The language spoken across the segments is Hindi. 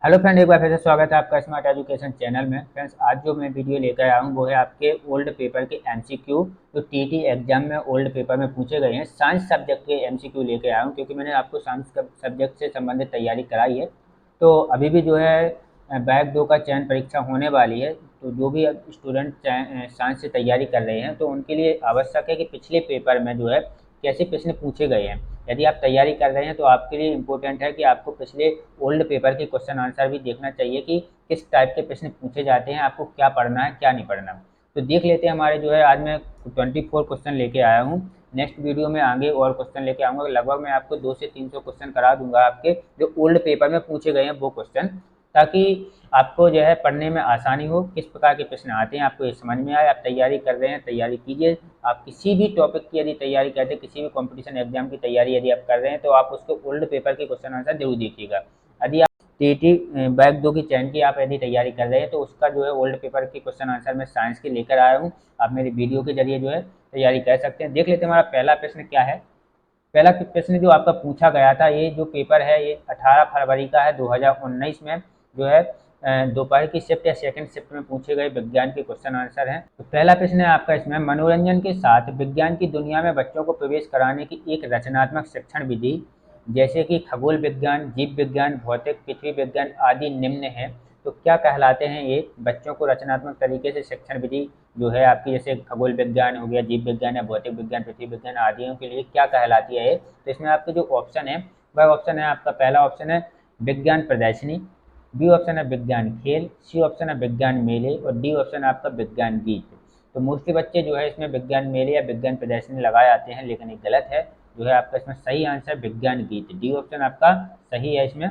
हेलो फ्रेंड, एक बार फिर से स्वागत है आपका स्मार्ट एजुकेशन चैनल में। फ्रेंड्स, आज जो मैं वीडियो लेकर आया हूँ वो है आपके ओल्ड पेपर के एमसीक्यू जो टीटी एग्जाम में ओल्ड पेपर में पूछे गए हैं। साइंस सब्जेक्ट के एमसीक्यू लेकर आया हूँ क्योंकि मैंने आपको साइंस सब्जेक्ट से संबंधित तैयारी कराई है। तो अभी भी जो है बैग 2 का चयन परीक्षा होने वाली है। तो जो भी स्टूडेंट साइंस से तैयारी कर रहे हैं तो उनके लिए आवश्यक है कि पिछले पेपर में जो है कैसे प्रश्न पूछे गए हैं। यदि आप तैयारी कर रहे हैं तो आपके लिए इम्पोर्टेंट है कि आपको पिछले ओल्ड पेपर के क्वेश्चन आंसर भी देखना चाहिए कि किस टाइप के प्रश्न पूछे जाते हैं, आपको क्या पढ़ना है क्या नहीं पढ़ना। तो देख लेते हैं। हमारे जो है आज मैं 24 क्वेश्चन लेके आया हूँ। नेक्स्ट वीडियो में आगे और क्वेश्चन लेके आऊँगा। लगभग मैं आपको 200 से 300 क्वेश्चन करा दूंगा आपके जो ओल्ड पेपर में पूछे गए हैं वो क्वेश्चन, ताकि आपको जो है पढ़ने में आसानी हो। किस प्रकार के प्रश्न आते हैं आपको ये समझ में आए। आप तैयारी कर रहे हैं, तैयारी कीजिए। आप किसी भी टॉपिक की यदि तैयारी करते हैं, किसी भी कंपटीशन एग्जाम की तैयारी यदि आप कर रहे हैं तो आप उसके ओल्ड पेपर के क्वेश्चन आंसर जरूर देखिएगा। यदि आप टीटी बैग 2 की चयन की आप यदि तैयारी कर रहे हैं तो उसका जो है ओल्ड पेपर के क्वेश्चन आंसर मैं साइंस के लेकर आया हूँ। आप मेरे वीडियो के जरिए जो है तैयारी कर सकते हैं। देख लेते हैं हमारा पहला प्रश्न क्या है। पहला प्रश्न जो आपका पूछा गया था, ये जो पेपर है ये 18 फरवरी का है 2019 में जो है दोपहर की शिफ्ट या सेकंड शिफ्ट में पूछे गए विज्ञान के क्वेश्चन आंसर हैं। तो पहला प्रश्न है आपका इसमें, मनोरंजन के साथ विज्ञान की दुनिया में बच्चों को प्रवेश कराने की एक रचनात्मक शिक्षण विधि जैसे कि खगोल विज्ञान, जीव विज्ञान, भौतिक, पृथ्वी विज्ञान आदि निम्न है। तो क्या कहलाते हैं ये बच्चों को रचनात्मक तरीके से शिक्षण विधि जो है आपकी, जैसे खगोल विज्ञान हो गया, जीव विज्ञान या भौतिक विज्ञान, पृथ्वी विज्ञान आदियों के लिए क्या कहलाती है ये। तो इसमें आपके जो ऑप्शन है वह ऑप्शन है आपका, पहला ऑप्शन है विज्ञान प्रदर्शनी, बी ऑप्शन है विज्ञान खेल, सी ऑप्शन है विज्ञान मेले और डी ऑप्शन है आपका विज्ञान गीत। तो मोस्टली बच्चे जो है इसमें विज्ञान मेले या विज्ञान प्रदर्शनी लगाए आते हैं, लेकिन ये गलत है। जो है आपका इसमें सही आंसर विज्ञान गीत, डी ऑप्शन आपका सही है। इसमें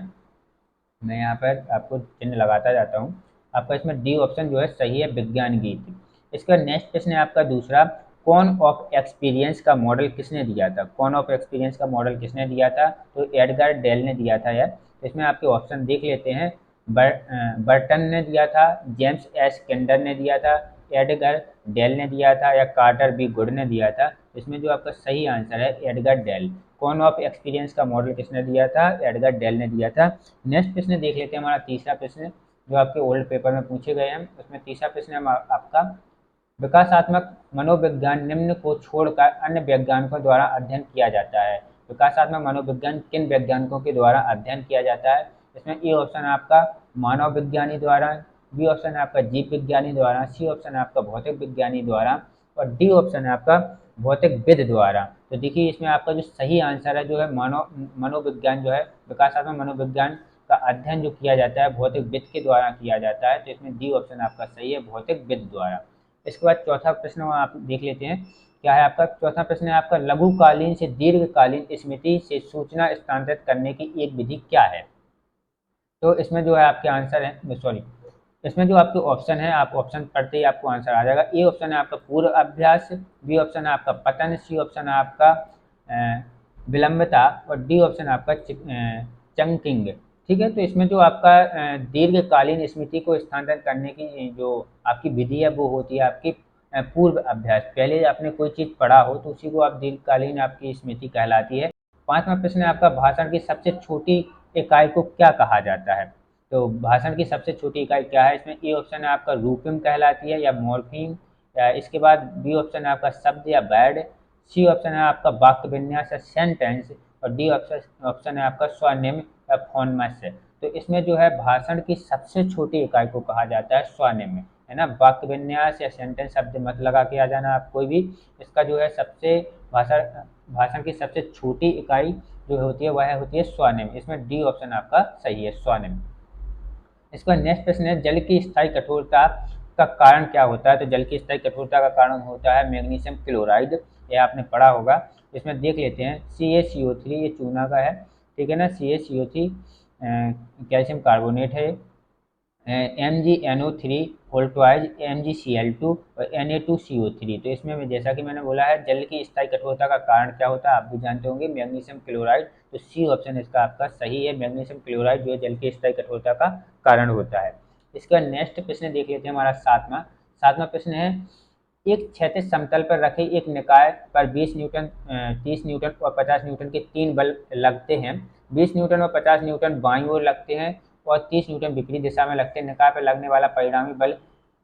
मैं यहाँ पर आपको चिन्ह लगाता जाता हूँ। आपका इसमें डी ऑप्शन जो है सही है, विज्ञान गीत। इसका नेक्स्ट प्रश्न है आपका दूसरा, कौन ऑफ एक्सपीरियंस का मॉडल किसने दिया था। कौन ऑफ एक्सपीरियंस का मॉडल किसने दिया था, तो एडगर डेल ने दिया था यार। तो इसमें आपके ऑप्शन देख लेते हैं। बर्टन ने दिया था, जेम्स एस केंडर ने दिया था, एडगर डेल ने दिया था या कार्टर बी गुड ने दिया था। इसमें जो आपका सही आंसर है एडगर डेल। कौन ऑफ एक्सपीरियंस का मॉडल किसने दिया था, एडगर डेल ने दिया था। नेक्स्ट प्रश्न देख लेते हैं हमारा तीसरा प्रश्न जो आपके ओल्ड पेपर में पूछे गए हैं। उसमें तीसरा प्रश्न है आपका, विकासात्मक मनोविज्ञान निम्न को छोड़कर अन्य वैज्ञानिकों द्वारा अध्ययन किया जाता है। विकासात्मक मनोविज्ञान किन वैज्ञानिकों के द्वारा अध्ययन किया जाता है। इसमें ए ऑप्शन है आपका मानव विज्ञानी द्वारा, बी ऑप्शन है आपका जीव विज्ञानी द्वारा, सी ऑप्शन है आपका भौतिक विज्ञानी द्वारा और डी ऑप्शन है आपका भौतिकविद द्वारा। तो देखिए इसमें आपका जो सही आंसर है जो है मनोविज्ञान जो है, विकासात्मक मनोविज्ञान का अध्ययन जो किया जाता है भौतिकविद के द्वारा किया जाता है। तो इसमें डी ऑप्शन आपका सही है, भौतिकविद द्वारा। इसके बाद चौथा प्रश्न आप देख लेते हैं क्या है आपका। चौथा प्रश्न है आपका, लघुकालीन से दीर्घकालीन स्मृति से सूचना स्थानांतरित करने की एक विधि क्या है। तो इसमें जो है आपके आंसर है, सॉरी, इसमें जो आपके ऑप्शन है आप ऑप्शन पढ़ते ही आपको आंसर आ जाएगा। ए ऑप्शन है आपका पूर्व अभ्यास, बी ऑप्शन है आपका पतन, सी ऑप्शन है आपका विलंबता और डी ऑप्शन है आपका चंकिंग। ठीक है, तो इसमें जो आपका दीर्घकालीन स्मृति को स्थानांतरित करने की जो आपकी विधि है वो होती है आपकी पूर्व अभ्यास। पहले आपने कोई चीज़ पढ़ा हो तो उसी को आप दीर्घकालीन आपकी स्मृति कहलाती है। पांचवा प्रश्न है आपका, भाषण की सबसे छोटी इकाई को क्या कहा जाता है। तो भाषण की सबसे छोटी इकाई क्या है। इसमें ए ऑप्शन है आपका रूपिम कहलाती है या मॉर्फीम, या इसके बाद बी ऑप्शन है आपका शब्द या वर्ड, सी ऑप्शन है आपका वाक्य विन्यास या सेंटेंस और डी ऑप्शन है आपका स्वनिम या फोनमस। तो इसमें जो है भाषण की सबसे छोटी इकाई को कहा जाता है स्वनिम, है ना। वाक्य विन्यास या सेंटेंस शब्द मत लगा के आ जाना आप कोई भी। इसका जो है सबसे भाषण भाषण की सबसे छोटी इकाई जो होती है वह होती है स्वनिम। इसमें डी ऑप्शन आपका सही है, स्वनिम। इसका नेक्स्ट प्रश्न है, जल की स्थायी कठोरता का कारण क्या होता है। तो जल की स्थायी कठोरता का कारण होता है मैग्नीशियम क्लोराइड, यह आपने पढ़ा होगा। इसमें देख लेते हैं CaCO3, ये चूना का है, ठीक है ना। CaCO3 कैल्शियम कार्बोनेट है, MgNO3 वोल्टवाइज MgCl2 और Na2CO3। तो इसमें जैसा कि मैंने बोला है जल की स्थायी कठोरता का कारण क्या होता है आप भी जानते होंगे, मैग्नीशियम क्लोराइड। तो सी ऑप्शन इसका आपका सही है, मैग्नीशियम क्लोराइड जो है जल की स्थायी कठोरता का कारण होता है। इसका नेक्स्ट प्रश्न देख लेते हैं हमारा सातवां। सातवां प्रश्न है, एक क्षैतिज समतल पर रखे एक निकाय पर 20 न्यूटन 30 न्यूटन और 50 न्यूटन के 3 बल लगते हैं। 20 न्यूटन और 50 न्यूटन बाईं ओर लगते हैं और 30 न्यूटन विपरीत दिशा में लगते निकाय पर लगने वाला परिणामी बल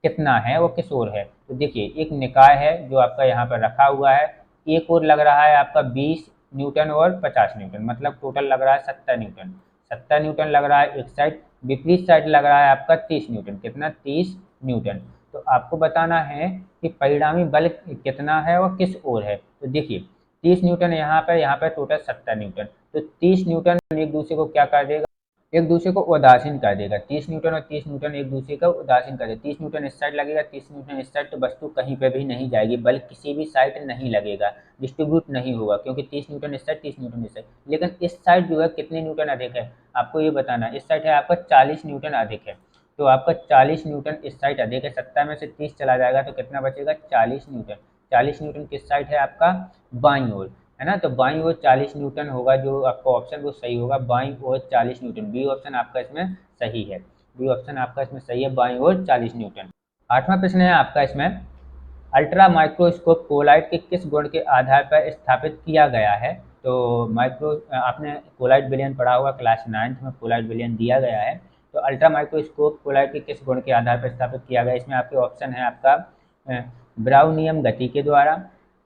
कितना है, वो किस ओर है। तो देखिए एक निकाय है जो आपका यहाँ पर रखा हुआ है, एक ओर लग रहा है आपका 20 न्यूटन और 50 न्यूटन, मतलब टोटल लग रहा है 70 न्यूटन। 70 न्यूटन लग रहा है एक साइड, विपरीत साइड लग रहा है आपका 30 न्यूटन। कितना? 30 न्यूटन। तो आपको बताना है कि परिणामी बल कितना है और किस ओर है। तो देखिए 30 न्यूटन यहाँ पर टोटल 70 न्यूटन, तो 30 न्यूटन एक दूसरे को क्या कर देगा, एक दूसरे को उदासीन कर देगा। 30 न्यूटन और 30 न्यूटन एक दूसरे का उदासीन कर देगा। 30 न्यूटन इस साइड लगेगा, 30 न्यूटन इस साइड, तो वस्तु कहीं पे भी नहीं जाएगी, बल किसी भी साइड नहीं लगेगा, डिस्ट्रीब्यूट नहीं होगा, क्योंकि 30 न्यूटन इस साइड, 30 न्यूटन इस साइड। लेकिन इस साइड जो है कितने न्यूटन अधिक है, आपको ये बताना है। इस साइड है आपका 40 न्यूटन अधिक है, तो आपका 40 न्यूटन इस साइड अधिक है। 70 में से 30 चला जाएगा तो कितना बचेगा? 40 न्यूटन। 40 न्यूटन किस साइड है आपका? बाईं ओर, है ना। तो बाईं ओर 40 न्यूटन होगा, जो आपका ऑप्शन वो सही होगा, बाईं ओर 40 न्यूटन। बी ऑप्शन आपका इसमें सही है, बी ऑप्शन आपका इसमें सही है, बाईं ओर 40 न्यूटन। आठवां प्रश्न है आपका इसमें, अल्ट्रा माइक्रोस्कोप कोलाइट के किस गुण के आधार पर स्थापित किया गया है। तो आपने कोलाइट विलयन पढ़ा होगा, क्लास 9th में कोलाइट विलयन दिया गया है। तो अल्ट्रा माइक्रोस्कोप कोलाइट के किस गुण के आधार पर स्थापित किया गया है, इसमें आपके ऑप्शन है आपका ब्राउनियम गति के द्वारा,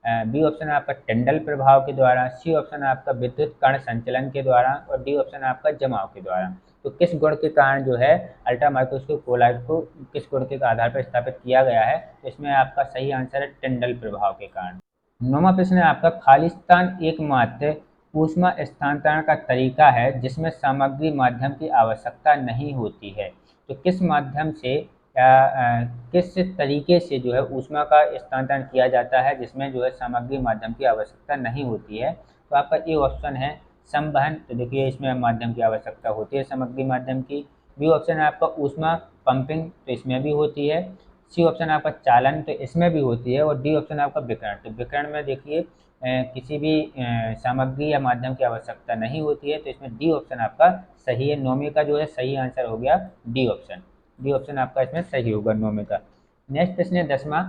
बी ऑप्शन है आपका टेंडल प्रभाव के द्वारा, सी ऑप्शन है आपका विद्युत कण संचलन के द्वारा, और डी ऑप्शन है आपका जमाव के द्वारा। तो किस गुण के कारण जो है अल्ट्रा माइक्रोस्कोप कोलाइट को किस गुण के आधार पर स्थापित किया गया है, तो इसमें आपका सही आंसर है टेंडल प्रभाव के कारण। नौवां प्रश्न है आपका, खालिस्तान एकमात्र ऊष्मा स्थानांतरण का तरीका है जिसमें सामग्री माध्यम की आवश्यकता नहीं होती है। तो किस माध्यम से किस तरीके से जो है ऊष्मा का स्थानांतरण किया जाता है जिसमें जो है सामग्री माध्यम की आवश्यकता नहीं होती है। तो आपका ए ऑप्शन है संवहन। तो देखिए इसमें माध्यम की आवश्यकता होती है सामग्री माध्यम की। बी ऑप्शन है आपका ऊष्मा पंपिंग, तो इसमें भी होती है। सी ऑप्शन आपका चालन, तो इसमें भी होती है। और डी ऑप्शन आपका विकिरण। तो विकिरण में देखिए किसी भी सामग्री या माध्यम की आवश्यकता नहीं होती है, तो इसमें डी ऑप्शन आपका सही है। नौवीं का जो है सही आंसर हो गया डी ऑप्शन, डी ऑप्शन आपका इसमें सही होगा नौवीं का। नेक्स्ट प्रश्न है 10वां,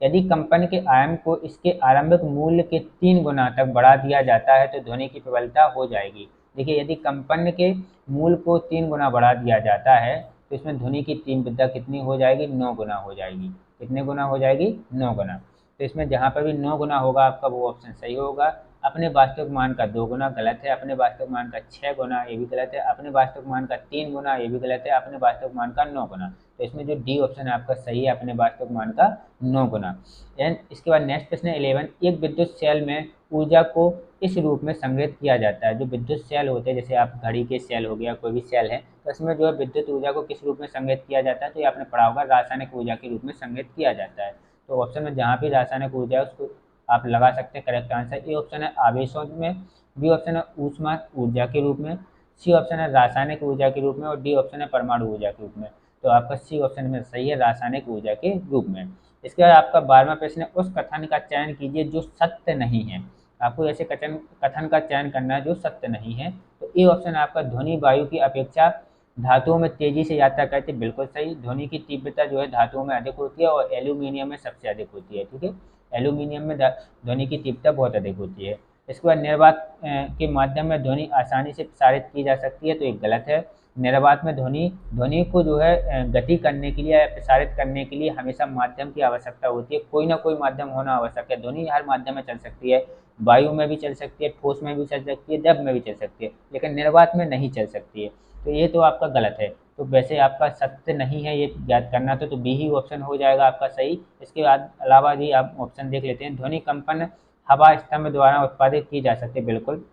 यदि कंपन के आयाम को इसके आरंभिक मूल्य के 3 गुना तक बढ़ा दिया जाता है तो ध्वनि की प्रबलता हो जाएगी। देखिए यदि कंपन के मूल को 3 गुना बढ़ा दिया जाता है तो इसमें ध्वनि की तीव्रता कितनी हो जाएगी? 9 गुना हो जाएगी। कितने गुना हो जाएगी? 9 गुना। तो इसमें जहाँ पर भी 9 गुना होगा आपका वो ऑप्शन सही होगा। अपने वास्तविक मान का 2 गुना गलत है, अपने वास्तविक मान का 6 गुना ये भी गलत है, अपने वास्तविक मान का 3 गुना ये भी गलत है, अपने वास्तविक मान का 9 गुना। तो इसमें जो डी ऑप्शन है आपका सही है, अपने वास्तविक मान का 9 गुना। एंड इसके बाद नेक्स्ट प्रश्न है 11, एक विद्युत सेल में ऊर्जा को इस रूप में संग्रहित किया जाता है। जो विद्युत सेल होते हैं, जैसे आप घड़ी के सेल हो गया, कोई भी सेल है, तो इसमें जो है विद्युत ऊर्जा को किस रूप में संग्रहित किया जाता है, तो ये आपने पढ़ा होगा रासायनिक ऊर्जा के रूप में संग्रहित किया जाता है। तो ऑप्शन में जहाँ भी रासायनिक ऊर्जा है उसको आप लगा सकते हैं करेक्ट आंसर। ए ऑप्शन है आवेशों में, बी ऑप्शन है ऊष्मा ऊर्जा के रूप में, सी ऑप्शन है रासायनिक ऊर्जा के रूप में, और डी ऑप्शन है परमाणु ऊर्जा के रूप में। तो आपका सी ऑप्शन में सही है, रासायनिक ऊर्जा के रूप में। इसके बाद आपका 12वां प्रश्न है, उस कथन का चयन कीजिए जो सत्य नहीं है। आपको ऐसे कथन का चयन करना है जो सत्य नहीं है। तो ए ऑप्शन आपका ध्वनि वायु की अपेक्षा धातुओं में तेजी से यात्रा करती है, बिल्कुल सही। ध्वनि की तीव्रता जो है धातुओं में अधिक होती है और एल्यूमिनियम में सबसे अधिक होती है, ठीक है। एल्यूमिनियम में ध्वनि की तीव्रता बहुत अधिक होती है। इसके बाद निर्वात के माध्यम में ध्वनि आसानी से प्रसारित की जा सकती है, तो एक गलत है। निर्वात में ध्वनि को जो है गति करने के लिए या प्रसारित करने के लिए हमेशा माध्यम की आवश्यकता होती है, कोई ना कोई माध्यम होना आवश्यक है। ध्वनि हर माध्यम में चल सकती है, वायु में भी चल सकती है, ठोस में भी चल सकती है, द्रव में भी चल सकती है, लेकिन निर्वात में नहीं चल सकती है। तो ये तो आपका गलत है। तो वैसे आपका सत्य नहीं है ये याद करना, तो बी ही ऑप्शन हो जाएगा आपका सही। इसके बाद अलावा भी आप ऑप्शन देख लेते हैं, ध्वनि कंपन हवा स्तंभ द्वारा उत्पादित की जा सकती है, बिल्कुल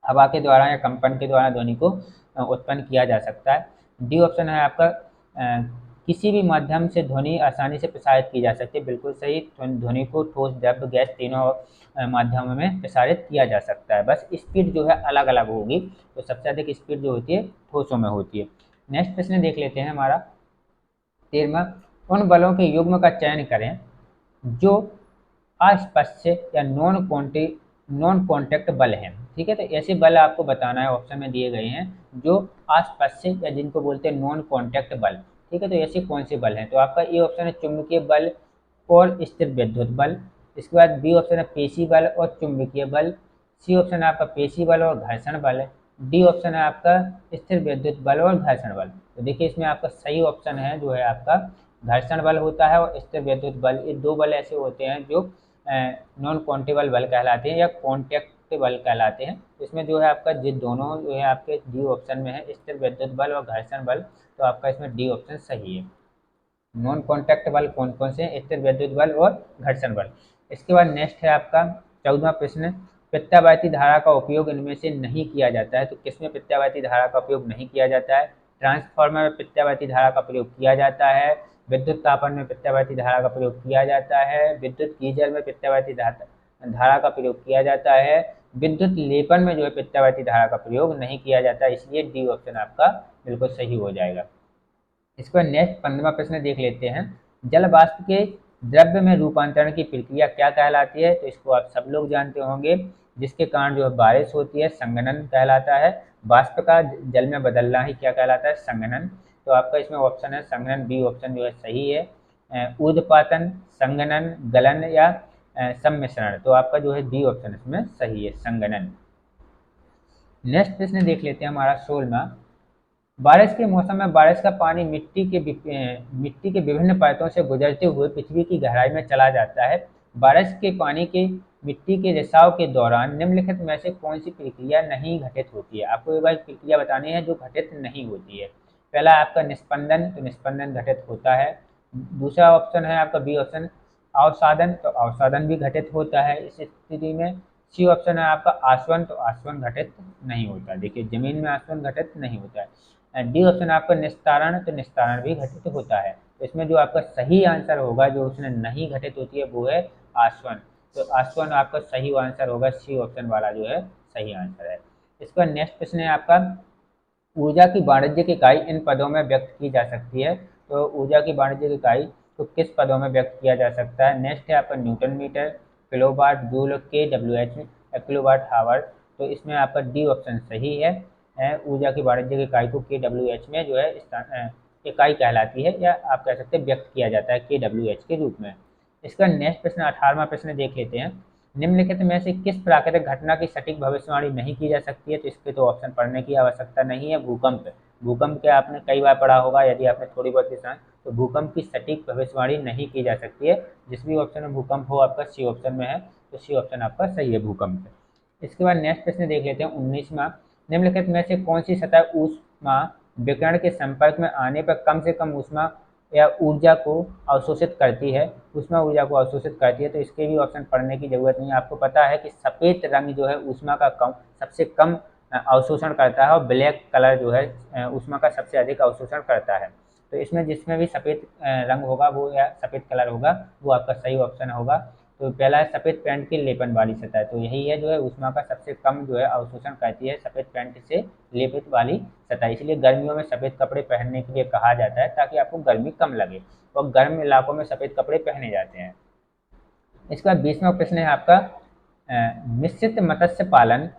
हवा के द्वारा या कंपन के द्वारा ध्वनि को उत्पन्न किया जा सकता है। डी ऑप्शन है आपका किसी भी माध्यम से ध्वनि आसानी से प्रसारित की जा सकती है, बिल्कुल सही। ध्वनि को ठोस द्रव गैस तीनों माध्यमों में प्रसारित किया जा सकता है, बस स्पीड जो है अलग अलग होगी। तो सबसे अधिक स्पीड जो होती है ठोसों में होती है। नेक्स्ट प्रश्न देख लेते हैं हमारा 13वां, उन बलों के युग्म का चयन करें जो अस्पश्य या नॉन कॉन्टैक्ट बल हैं, ठीक है। तो ऐसे बल आपको बताना है, ऑप्शन में दिए गए हैं जो अस्पश्य या जिनको बोलते हैं नॉन कॉन्टैक्ट बल, ठीक है। तो ऐसे कौन से बल हैं, तो आपका ए ऑप्शन है चुंबकीय बल और स्थिर विद्युत बल। इसके बाद बी ऑप्शन है पेशी बल और चुंबकीय बल। सी ऑप्शन है आपका पेशी बल और घर्षण बल है। डी ऑप्शन है आपका स्थिर विद्युत बल और घर्षण बल। तो देखिए इसमें आपका सही ऑप्शन है जो है आपका घर्षण बल होता है और स्थिर विद्युत बल, ये दो बल ऐसे होते हैं जो नॉन कॉन्टेबल बल कहलाते हैं या कॉन्टैक्ट बल कहलाते हैं। इसमें जो है आपका ये दोनों जो है आपके डी ऑप्शन में है, स्थिर विद्युत बल और घर्षण बल, तो आपका इसमें डी ऑप्शन सही है। नॉन कॉन्टैक्ट बल कौन कौन से हैं? स्थिर विद्युत बल और घर्षण बल। इसके बाद नेक्स्ट है आपका 14वां प्रश्न, प्रत्यावर्ती धारा का उपयोग इनमें से नहीं किया जाता है। तो किसमें प्रत्यावर्ती धारा का उपयोग नहीं किया जाता है? ट्रांसफार्मर में प्रत्यावर्ती धारा का प्रयोग किया जाता है, विद्युत तापन में प्रत्यावर्ती धारा का प्रयोग किया जाता है, विद्युत गीजर में प्रत्यावर्ती धारा का प्रयोग किया जाता है, विद्युत लेपन में जो है प्रत्यावर्ती धारा का प्रयोग नहीं किया जाता, इसलिए डी ऑप्शन आपका बिल्कुल सही हो जाएगा। इसके बाद नेक्स्ट 15वां प्रश्न देख लेते हैं, जल वाष्प के द्रव्य में रूपांतरण की प्रक्रिया क्या कहलाती है? तो इसको आप सब लोग जानते होंगे, जिसके कारण जो है बारिश होती है, संघनन कहलाता है। वाष्प का जल में बदलना ही क्या कहलाता है? संघनन। तो आपका इसमें ऑप्शन है संघनन, बी ऑप्शन जो है सही है। ऊर्ध्वपातन, संघनन, गलन या सम्मिश्रण, तो आपका जो है बी ऑप्शन इसमें सही है, संघनन। नेक्स्ट प्रश्न देख लेते हैं हमारा 16वां, बारिश के मौसम में बारिश का पानी मिट्टी के विभिन्न परतों से गुजरते हुए पृथ्वी की गहराई में चला जाता है। बारिश के पानी के मिट्टी के रिसाव के दौरान निम्नलिखित में से कौन सी प्रक्रिया नहीं घटित होती है? आपको एक बार प्रक्रिया बतानी है जो घटित नहीं होती है। पहला आपका निस्पंदन, तो निस्पंदन घटित होता है। दूसरा ऑप्शन है आपका बी ऑप्शन अवसादन, तो अवसादन भी घटित होता है इस स्थिति में। सी ऑप्शन है आपका आसवन, तो आसवन घटित नहीं होता। देखिए जमीन में आसवन घटित नहीं होता है। डी ऑप्शन आपका निस्तारण, तो निस्तारण भी घटित होता है। तो इसमें जो आपका सही आंसर होगा जो उसमें नहीं घटित होती है वो है आसवन। तो आसवन आपका सही आंसर होगा, सी ऑप्शन वाला जो है सही आंसर है। इसका नेक्स्ट प्रश्न है आपका, ऊर्जा की वाणिज्यिक इकाई इन पदों में व्यक्त की जा सकती है। तो ऊर्जा की वाणिज्यिक इकाई को किस पदों में व्यक्त किया जा सकता है? नेक्स्ट है आपका न्यूटन मीटर, किलोवाट, जूल, के डब्ल्यू एच या किलोवाट हावर। तो इसमें आपका डी ऑप्शन सही है। ऊर्जा की वाणिज्यिक इकाई को के डब्ल्यू एच में जो है इकाई कहलाती है, या आप कह सकते हैं व्यक्त किया जाता है के डब्ल्यू एच के रूप में। इसका नेक्स्ट प्रश्न 18वां प्रश्न देख लेते हैं, निम्नलिखित में से किस प्राकृतिक घटना की सटीक भविष्यवाणी नहीं की जा सकती है? तो इसके तो ऑप्शन पढ़ने की आवश्यकता नहीं है। भूकंप, भूकंप के आपने कई बार पढ़ा होगा यदि आपने थोड़ी बहुत दिशा, तो भूकंप की सटीक भविष्यवाणी नहीं की जा सकती है। जिस भी ऑप्शन में भूकंप हो आपका सी ऑप्शन में है, तो सी ऑप्शन आपका सही है, भूकंप। इसके बाद नेक्स्ट प्रश्न देख लेते हैं 19वां, निम्नलिखित में से कौन सी सतह ऊष्मा विकिरण के संपर्क में आने पर कम से कम ऊष्मा या ऊर्जा को अवशोषित करती है? ऊष्मा ऊर्जा को अवशोषित करती है। तो इसके भी ऑप्शन पढ़ने की जरूरत नहीं है। आपको पता है कि सफ़ेद रंग जो है ऊष्मा का सबसे कम अवशोषण करता है, और ब्लैक कलर जो है ऊष्मा का सबसे अधिक अवशोषण करता है। तो इसमें जिसमें भी सफ़ेद रंग होगा वो, या सफ़ेद कलर होगा, वो आपका सही ऑप्शन होगा। तो पहला है सफ़ेद पेंट की लेपन वाली सतह, तो यही है जो है ऊष्मा का सबसे कम जो है अवशोषण करती है, सफ़ेद पेंट से लेपित वाली सतह। इसलिए गर्मियों में सफ़ेद कपड़े पहनने के लिए कहा जाता है ताकि आपको गर्मी कम लगे, और गर्म इलाकों में सफ़ेद कपड़े पहने जाते हैं। इसके बाद 20वां प्रश्न है आपका, मिश्रित मत्स्य पालन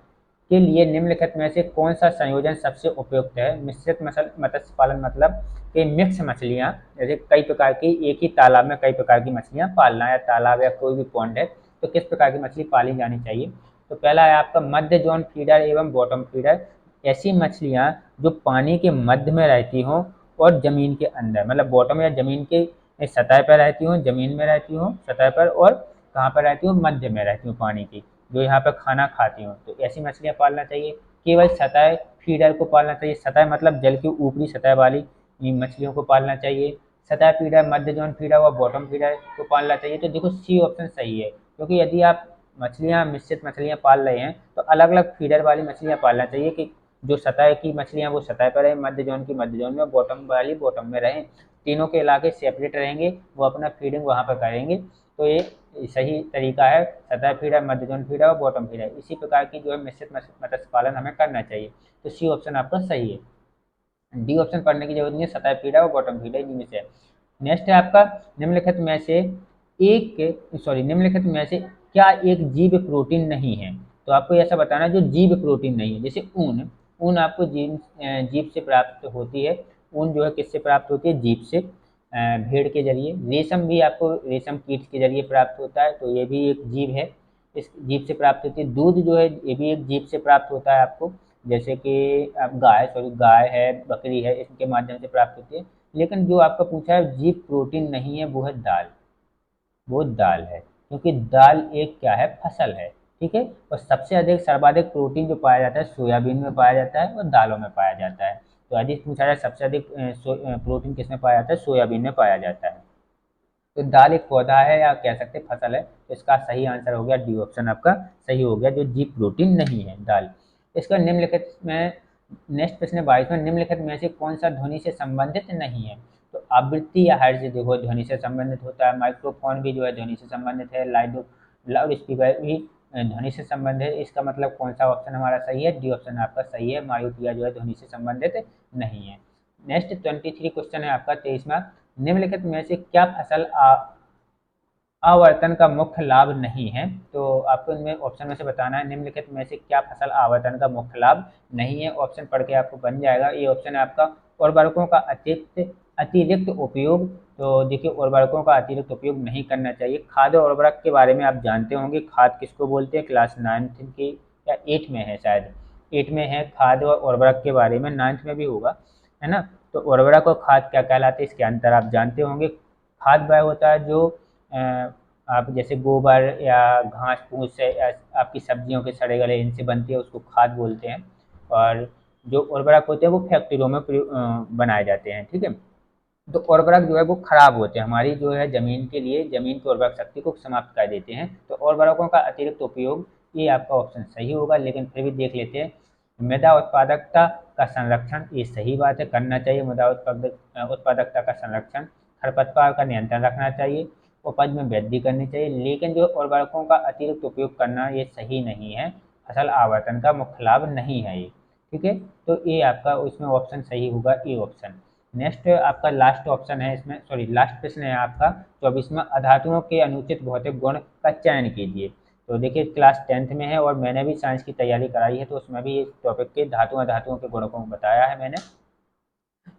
के लिए निम्नलिखित में से कौन सा संयोजन सबसे उपयुक्त है? मिश्रित मत्स्य पालन मतलब कि मिक्स मछलियाँ, जैसे कई प्रकार की एक ही तालाब में कई प्रकार की मछलियाँ पालना, या तालाब या कोई भी पॉन्ड है तो किस प्रकार की मछली पाली जानी चाहिए? तो पहला है आपका मध्य जोन फीडर एवं बॉटम फीडर, ऐसी मछलियाँ जो पानी के मध्य में रहती हों और ज़मीन के अंदर, मतलब बॉटम या ज़मीन के सतह पर रहती हों, ज़मीन में रहती हों सतह पर, और कहाँ पर रहती हों? मध्य में रहती हों पानी की, जो यहाँ पर खाना खाती हों, तो ऐसी मछलियाँ पालना चाहिए। केवल सतह फीडर को पालना चाहिए, सतह मतलब जल की ऊपरी सतह वाली मछलियों को पालना चाहिए। सतह फीडर, मध्य जोन फीडर और बॉटम फीडर को पालना चाहिए। तो देखो सी ऑप्शन सही है, क्योंकि यदि आप मछलियाँ मिश्रित मछलियाँ पाल रहे हैं तो अलग अलग फीडर वाली मछलियाँ पालना चाहिए, कि जो सतह की मछलियाँ वो सतह पर रहें, मध्य जोन की मध्य जोन में, बॉटम वाली बॉटम में रहें, तीनों के इलाके सेपरेट रहेंगे, वो अपना फीडिंग वहाँ पर करेंगे। तो ये सही तरीका है, सतह फीडर, मध्य जोन फीडर और बॉटम फीडर, इसी प्रकार की जो है मिश्रित मत्स्य पालन हमें करना चाहिए। तो सी ऑप्शन आपका सही है। डी ऑप्शन पढ़ने की जरूरत नहीं है, सतह फीडर और बॉटम फीडर जिनमें से। नेक्स्ट है आपका, निम्नलिखित में से निम्नलिखित में से क्या एक जीव प्रोटीन नहीं है? तो आपको ऐसा बताना है जो जीव प्रोटीन नहीं है। जैसे ऊन, ऊन आपको जीव से प्राप्त होती है। ऊन जो है किससे प्राप्त होती है? जीव से, भेड़ के जरिए। रेशम भी आपको रेशम कीट के जरिए प्राप्त होता है, तो ये भी एक जीव है, इस जीव से प्राप्त होती है। दूध जो है ये भी एक जीव से प्राप्त होता है आपको। जैसे कि अब गाय है, बकरी है, इसके माध्यम से प्राप्त होती है। लेकिन जो आपका पूछा है जीव प्रोटीन नहीं है, वो है दाल। वो दाल है, क्योंकि दाल एक क्या है, फसल है। ठीक है। और सबसे अधिक सर्वाधिक प्रोटीन जो पाया जाता है सोयाबीन में पाया जाता है और दालों में पाया जाता है। तो यदि पूछा जाए सबसे अधिक प्रोटीन किसमें पाया जाता है, सोयाबीन में पाया जाता है। तो दाल एक पौधा है या कह सकते हैं फसल है, तो इसका सही आंसर हो गया डी ऑप्शन आपका सही हो गया, जो जीव प्रोटीन नहीं है, दाल। इसका निम्नलिखित में नेक्स्ट प्रश्न 22 में निम्नलिखित में से कौन सा ध्वनि से संबंधित नहीं है। तो आवृत्ति या हर्ज देखो ध्वनि से संबंधित होता है, माइक्रोफोन भी जो है ध्वनि से संबंधित है, लाउड स्पीकर भी ध्वनि से संबंधित है। इसका मतलब कौन सा ऑप्शन हमारा सही है, डी ऑप्शन आपका सही है, मायोटिया जो है ध्वनि से संबंधित नहीं है। नेक्स्ट 23 क्वेश्चन है आपका 23वां, निम्नलिखित में से क्या फसल आवर्तन का मुख्य लाभ नहीं है। तो आपको इनमें ऑप्शन में से बताना है निम्नलिखित में से क्या फसल आवर्तन का मुख्य लाभ नहीं है। ऑप्शन पढ़ के आपको बन जाएगा। ये ऑप्शन है आपका उर्वरकों का अतिरिक्त अतिरिक्त उपयोग। तो देखिए उर्वरकों का अतिरिक्त उपयोग नहीं करना चाहिए। खाद और उर्वरक के बारे में आप जानते होंगे, खाद किसको बोलते हैं, क्लास 9th की या 8 में है, शायद 8 में है खाद और उर्वरक के बारे में, 9th में भी होगा, है ना। तो उर्वरक और खाद क्या कहलाते हैं, इसके अंतर आप जानते होंगे। खाद वह होता है जो आप जैसे गोबर या घास फूस से या आपकी सब्जियों के सड़े गले इनसे बनती है, उसको खाद बोलते हैं। और जो उर्वरक होते हैं वो फैक्ट्रियों में बनाए जाते हैं। ठीक है। तो उर्वरक जो है वो खराब होते हैं, हमारी जो है ज़मीन के लिए, ज़मीन की उर्वरक शक्ति को समाप्त कर देते हैं। तो उर्वरकों का अतिरिक्त उपयोग, ये आपका ऑप्शन सही होगा। लेकिन फिर भी देख लेते हैं, मृदा उत्पादकता का संरक्षण, ये सही बात है, करना चाहिए मृदा उत्पादकता का संरक्षण। खरपतवार का नियंत्रण रखना चाहिए, उपज में वृद्धि करनी चाहिए। लेकिन जो उर्वरकों का अतिरिक्त उपयोग करना ये सही नहीं है, फसल आवर्तन का मुख्य लाभ नहीं है ये। ठीक है। तो ये आपका उसमें ऑप्शन सही होगा, ए ऑप्शन। नेक्स्ट आपका लास्ट ऑप्शन है इसमें, सॉरी लास्ट प्रश्न है आपका 24वां, अधातुओं के अनुचित भौतिक गुण का चयन कीजिए। तो देखिए क्लास 10th में है और मैंने भी साइंस की तैयारी कराई है, तो उसमें भी इस टॉपिक के धातुओं के गुणों को बताया है मैंने।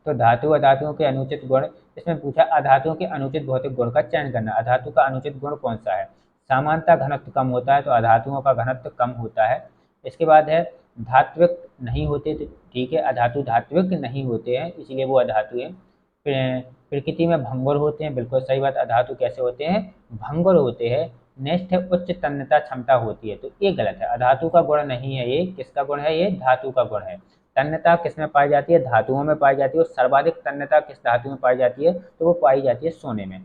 तो धातु अधातुओं के अनुचित गुण, इसमें पूछा अधातुओं के अनुचित भौतिक गुण का चयन करना। अधातु का अनुचित गुण कौन सा है, सामान्यतः घनत्व कम होता है, तो अधातुओं का घनत्व कम होता है। इसके बाद है धात्विक नहीं होते, तो ठीक है, अधातु धात्विक नहीं होते हैं इसलिए वो अधातु है। प्रकृति में भंगुर होते हैं, बिल्कुल सही बात, अधातु कैसे होते हैं, भंगुर होते हैं। नेक्स्ट है उच्च तन्यता क्षमता होती है, तो ये गलत है, अधातु का गुण नहीं है ये, किसका गुण है, ये धातु का गुण है। तन्यता किसमें पाई जाती है, धातुओं में पाई जाती है। और सर्वाधिक तन्यता किस धातु में पाई जाती है, तो वो पाई जाती है सोने में।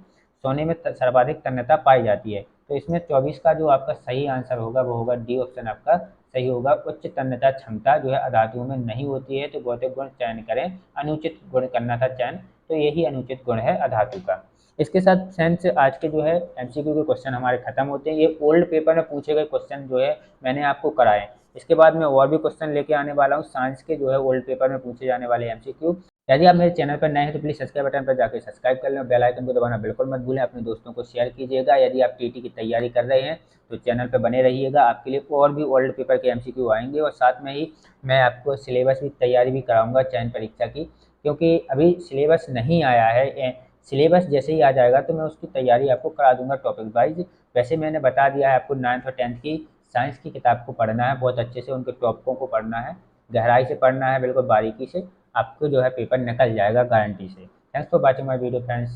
सोने में सर्वाधिक तन्यता पाई जाती है। तो इसमें 24 का जो आपका सही आंसर होगा वो होगा डी ऑप्शन आपका सही होगा। उच्च तन्यता क्षमता जो है अधातुओं में नहीं होती है, तो भौतिक गुण चयन करें, अनुचित गुण करना था चयन, तो यही अनुचित गुण है अधातु का। इसके साथ फ्रेंड्स आज के जो है एमसीक्यू के क्वेश्चन हमारे खत्म होते हैं। ये ओल्ड पेपर में पूछे गए क्वेश्चन जो है मैंने आपको कराए। इसके बाद मैं और भी क्वेश्चन लेके आने वाला हूँ साइंस के, जो है ओल्ड पेपर में पूछे जाने वाले एमसीक्यू। यदि आप मेरे चैनल पर नए हैं तो प्लीज़ सब्सक्राइब बटन पर जाकर सब्सक्राइब कर लें, बेल आइकन को दबाना बिल्कुल मत भूलें, अपने दोस्तों को शेयर कीजिएगा। यदि आप टीटी की तैयारी कर रहे हैं तो चैनल पर बने रहिएगा, आपके लिए और भी ओल्ड पेपर के एमसीक्यू आएंगे। और साथ में ही मैं आपको सिलेबस की तैयारी भी कराऊंगा चयन परीक्षा की, क्योंकि अभी सिलेबस नहीं आया है। सिलेबस जैसे ही आ जाएगा तो मैं उसकी तैयारी आपको करा दूंगा टॉपिक वाइज। वैसे मैंने बता दिया है आपको 9th और 10th की साइंस की किताब को पढ़ना है, बहुत अच्छे से उनके टॉपिकों को पढ़ना है, गहराई से पढ़ना है, बिल्कुल बारीकी से, आपको जो है पेपर निकल जाएगा गारंटी से। Thanks for watching my video friends.